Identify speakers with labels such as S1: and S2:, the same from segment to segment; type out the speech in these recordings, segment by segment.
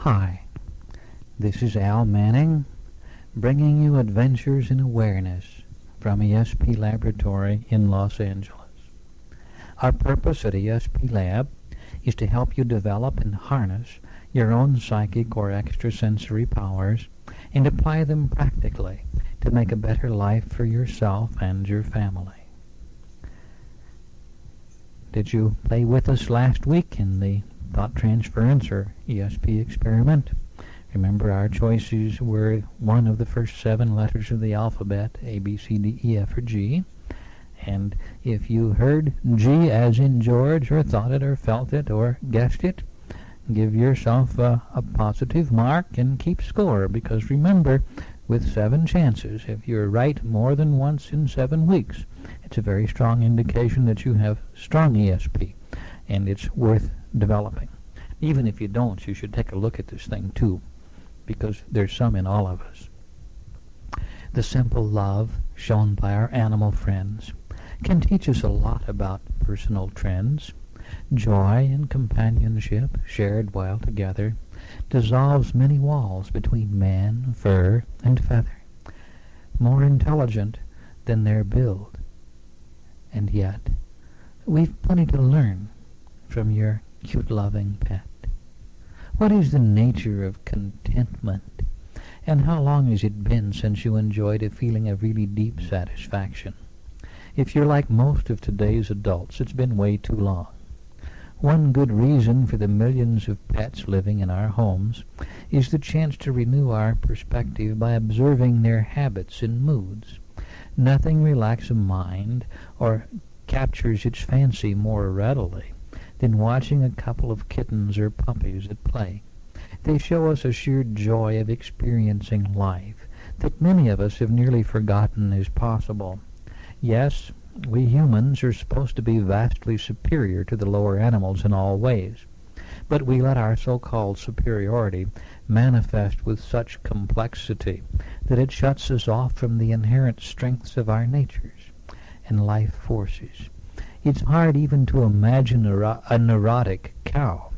S1: Hi, this is Al Manning, bringing you Adventures in Awareness from ESP Laboratory in Los Angeles. Our purpose at ESP Lab is to help you develop and harness your own psychic or extrasensory powers and apply them practically to make a better life for yourself and your family. Did you play with us last week in the thought transference or ESP experiment? Remember, our choices were one of the first 7 letters of the alphabet, A, B, C, D, E, F, or G. And if you heard G as in George, or thought it, or felt it, or guessed it, give yourself a positive mark and keep score, because remember, with 7 chances, if you're right more than once in 7 weeks, it's a very strong indication that you have strong ESP, and it's worth developing. Even if you don't, you should take a look at this thing too, because there's some in all of us. The simple love shown by our animal friends can teach us a lot about personal trends. Joy and companionship shared while together dissolves many walls between man, fur, and feather. More intelligent than their build. And yet, we've plenty to learn from your cute loving pet. What is the nature of contentment? And how long has it been since you enjoyed a feeling of really deep satisfaction? If you're like most of today's adults, it's been way too long. One good reason for the millions of pets living in our homes is the chance to renew our perspective by observing their habits and moods. Nothing relaxes a mind or captures its fancy more readily than watching a couple of kittens or puppies at play. They show us a sheer joy of experiencing life that many of us have nearly forgotten is possible. Yes, we humans are supposed to be vastly superior to the lower animals in all ways, but we let our so-called superiority manifest with such complexity that it shuts us off from the inherent strengths of our natures and life forces. It's hard even to imagine a neurotic cow.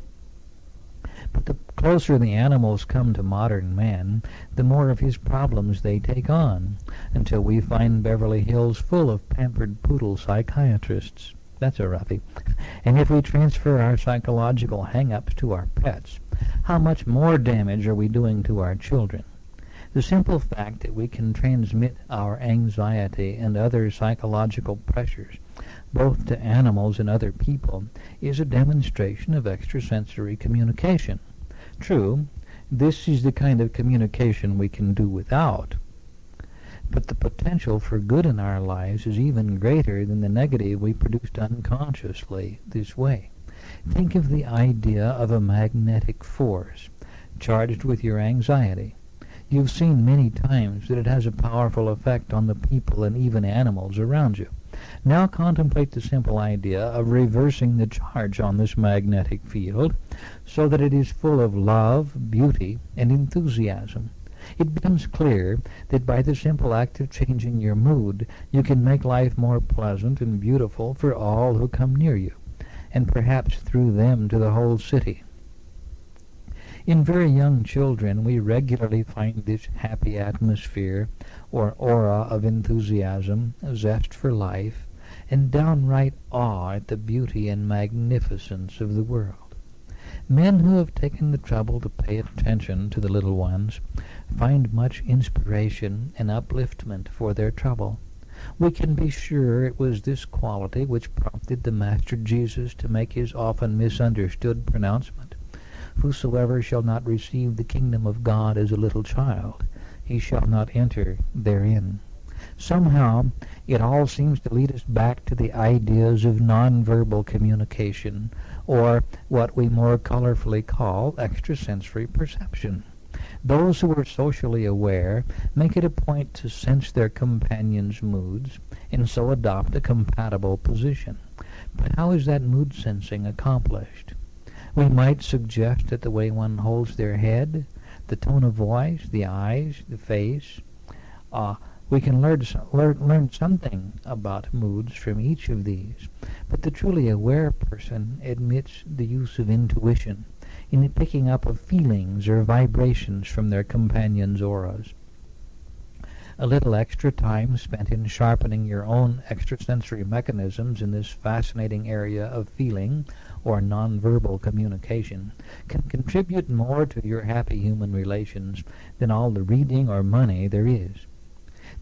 S1: But the closer the animals come to modern man, the more of his problems they take on, until we find Beverly Hills full of pampered poodle psychiatrists. That's a roughie. And if we transfer our psychological hang-ups to our pets, how much more damage are we doing to our children? The simple fact that we can transmit our anxiety and other psychological pressures both to animals and other people is a demonstration of extrasensory communication. True, this is the kind of communication we can do without, but the potential for good in our lives is even greater than the negative we produced unconsciously this way. Think of the idea of a magnetic force charged with your anxiety. You've seen many times that it has a powerful effect on the people and even animals around you. Now contemplate the simple idea of reversing the charge on this magnetic field so that it is full of love, beauty, and enthusiasm. It becomes clear that by the simple act of changing your mood, you can make life more pleasant and beautiful for all who come near you, and perhaps through them to the whole city. In very young children, we regularly find this happy atmosphere or aura of enthusiasm, zest for life, and downright awe at the beauty and magnificence of the world. Men who have taken the trouble to pay attention to the little ones find much inspiration and upliftment for their trouble. We can be sure it was this quality which prompted the Master Jesus to make his often misunderstood pronouncement, "Whosoever shall not receive the kingdom of God as a little child, he shall not enter therein." Somehow, it all seems to lead us back to the ideas of nonverbal communication, or what we more colorfully call extrasensory perception. Those who are socially aware make it a point to sense their companions' moods, and so adopt a compatible position. But how is that mood sensing accomplished? We might suggest that the way one holds their head, the tone of voice, the eyes, the face, we can learn something about moods from each of these. But the truly aware person admits the use of intuition in the picking up of feelings or vibrations from their companions' auras. A little extra time spent in sharpening your own extrasensory mechanisms in this fascinating area of feeling or nonverbal communication can contribute more to your happy human relations than all the reading or money there is.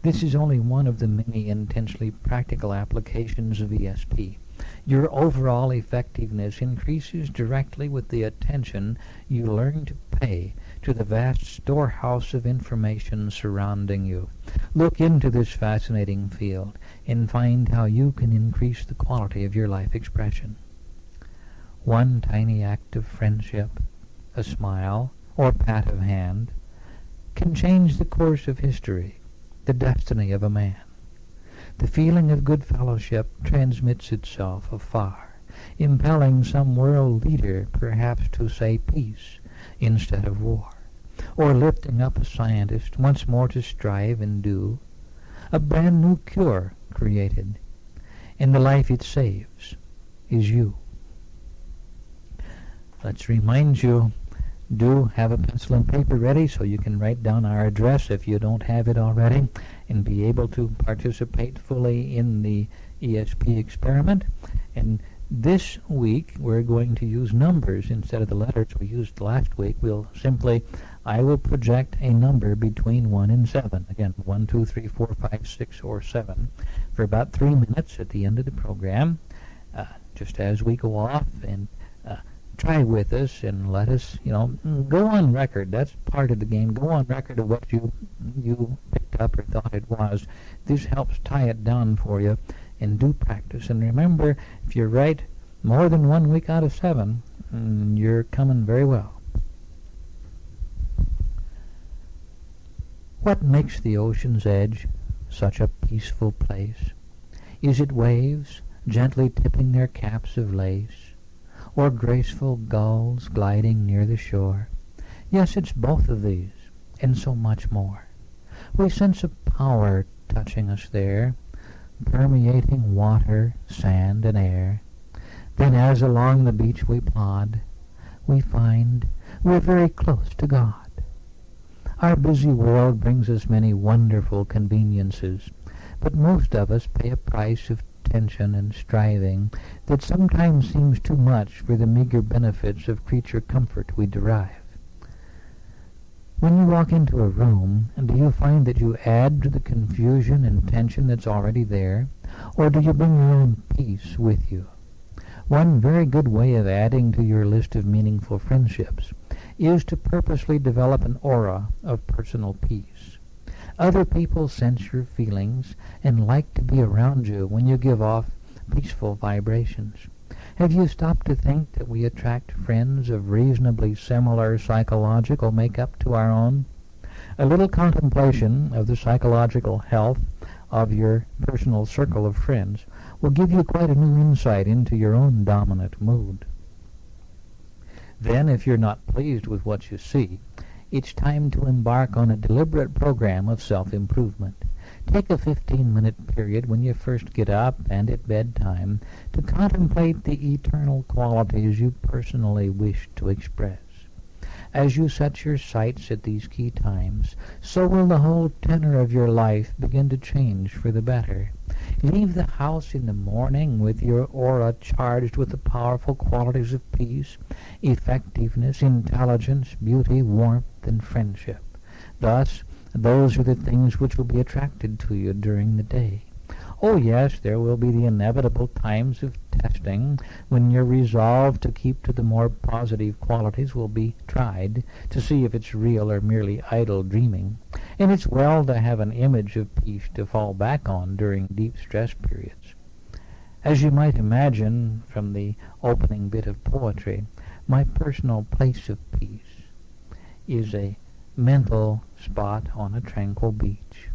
S1: This is only one of the many intensely practical applications of ESP. Your overall effectiveness increases directly with the attention you learn to pay to the vast storehouse of information surrounding you. Look into this fascinating field and find how you can increase the quality of your life expression. One tiny act of friendship, a smile, or pat of hand, can change the course of history, the destiny of a man. The feeling of good fellowship transmits itself afar, impelling some world leader perhaps to say peace instead of war, or lifting up a scientist once more to strive and do a brand new cure created, and the life it saves is you. Let's remind you, do have a pencil and paper ready so you can write down our address if you don't have it already, and be able to participate fully in the ESP experiment. And this week we're going to use numbers instead of the letters we used last week. I will project a number between 1 and 7. Again, 1, 2, 3, 4, 5, 6, or 7 for about 3 minutes at the end of the program, just as we go off, and try with us and let us, go on record. That's part of the game. Go on record of what you picked up or thought it was. This helps tie it down for you, and do practice. And remember, if you're right more than 1 week out of 7, you're coming very well. What makes the ocean's edge such a peaceful place? Is it waves gently tipping their caps of lace, or graceful gulls gliding near the shore? Yes, it's both of these, and so much more. We sense a power touching us there, permeating water, sand, and air. Then as along the beach we plod, we find we're very close to God. Our busy world brings us many wonderful conveniences, but most of us pay a price of tension and striving that sometimes seems too much for the meager benefits of creature comfort we derive. When you walk into a room, do you find that you add to the confusion and tension that's already there, or do you bring your own peace with you? One very good way of adding to your list of meaningful friendships is to purposely develop an aura of personal peace. Other people sense your feelings and like to be around you when you give off peaceful vibrations. Have you stopped to think that we attract friends of reasonably similar psychological makeup to our own? A little contemplation of the psychological health of your personal circle of friends will give you quite a new insight into your own dominant mood. Then, if you're not pleased with what you see, it's time to embark on a deliberate program of self-improvement. Take a 15-minute period when you first get up and at bedtime to contemplate the eternal qualities you personally wish to express. As you set your sights at these key times, so will the whole tenor of your life begin to change for the better. Leave the house in the morning with your aura charged with the powerful qualities of peace, effectiveness, intelligence, beauty, warmth, and friendship. Thus, those are the things which will be attracted to you during the day. Oh yes, there will be the inevitable times of testing when your resolve to keep to the more positive qualities will be tried to see if it's real or merely idle dreaming. And it's well to have an image of peace to fall back on during deep stress periods. As you might imagine from the opening bit of poetry, my personal place of peace is a mental spot on a tranquil beach.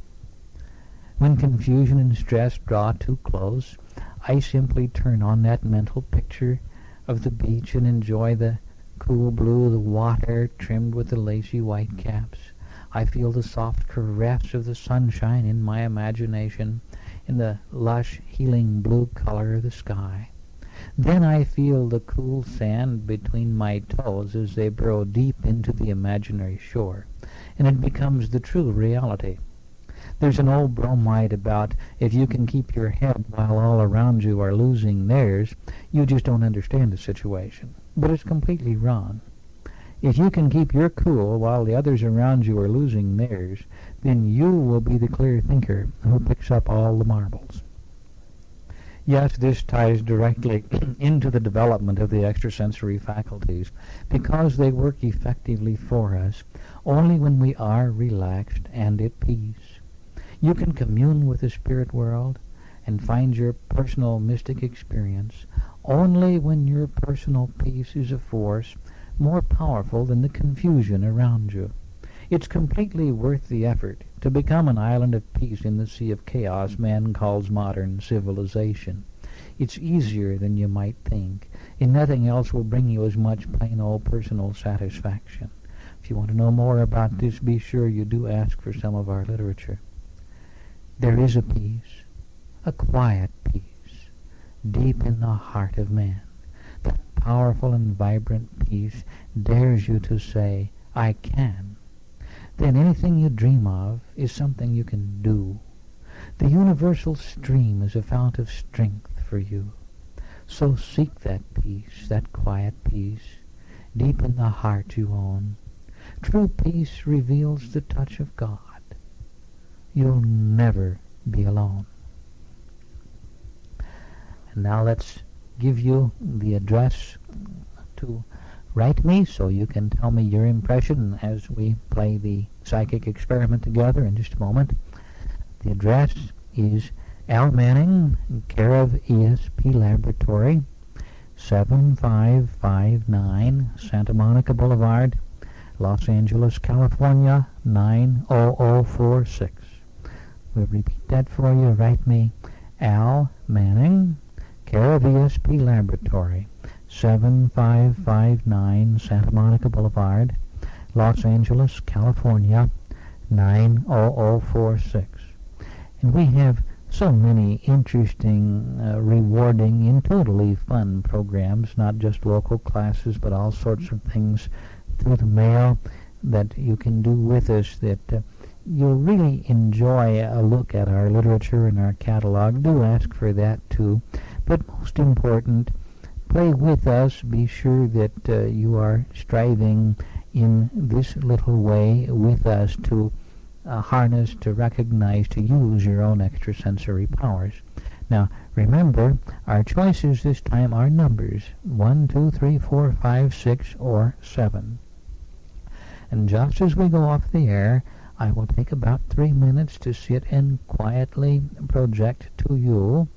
S1: When confusion and stress draw too close, I simply turn on that mental picture of the beach and enjoy the cool blue of the water trimmed with the lacy white caps. I feel the soft caress of the sunshine in my imagination, in the lush, healing blue color of the sky. Then I feel the cool sand between my toes as they burrow deep into the imaginary shore, and it becomes the true reality. There's an old bromide about if you can keep your head while all around you are losing theirs, you just don't understand the situation. But it's completely wrong. If you can keep your cool while the others around you are losing theirs, then you will be the clear thinker who picks up all the marbles. Yes, this ties directly into the development of the extrasensory faculties, because they work effectively for us only when we are relaxed and at peace. You can commune with the spirit world and find your personal mystic experience only when your personal peace is a force more powerful than the confusion around you. It's completely worth the effort to become an island of peace in the sea of chaos man calls modern civilization. It's easier than you might think, and nothing else will bring you as much plain old personal satisfaction. If you want to know more about this, be sure you do ask for some of our literature. There is a peace, a quiet peace, deep in the heart of man. That powerful and vibrant peace dares you to say, I can. Then anything you dream of is something you can do. The universal stream is a fount of strength for you. So seek that peace, that quiet peace, deep in the heart you own. True peace reveals the touch of God. You'll never be alone. And now let's give you the address to write me so you can tell me your impression as we play the psychic experiment together in just a moment. The address is Al Manning, care of ESP Laboratory, 7559 Santa Monica Boulevard, Los Angeles, California, 90046. We'll repeat that for you. Write me Al Manning, care of ESP Laboratory, 7559 Santa Monica Boulevard, Los Angeles, California, 90046. And we have so many interesting, rewarding, and totally fun programs, not just local classes, but all sorts of things through the mail that you can do with us that you'll really enjoy a look at our literature and our catalog. Do ask for that too. But most important, play with us. Be sure that you are striving in this little way with us to harness, to recognize, to use your own extrasensory powers. Now, remember, our choices this time are numbers 1, 2, 3, 4, 5, 6, or 7. And just as we go off the air, I will take about 3 minutes to sit and quietly project to you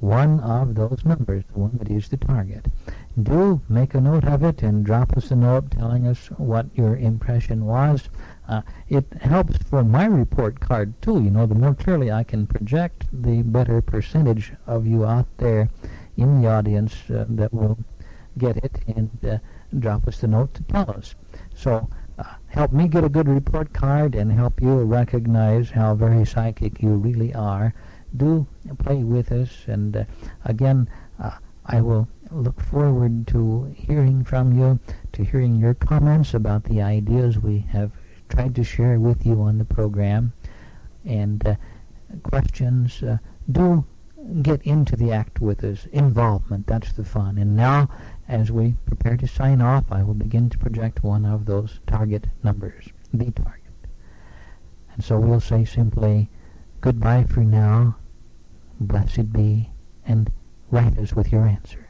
S1: one of those numbers, the one that is the target. Do make a note of it and drop us a note telling us what your impression was. It helps for my report card too. You know, the more clearly I can project, the better percentage of you out there in the audience that will get it and drop us the note to tell us. So help me get a good report card and help you recognize how very psychic you really are. Do play with us, and again, I will look forward to hearing from you, to hearing your comments about the ideas we have tried to share with you on the program, and questions. Do get into the act with us. Involvement, that's the fun. And now, as we prepare to sign off, I will begin to project one of those target numbers, the target. And so we'll say simply, goodbye for now, blessed be, and write us with your answers.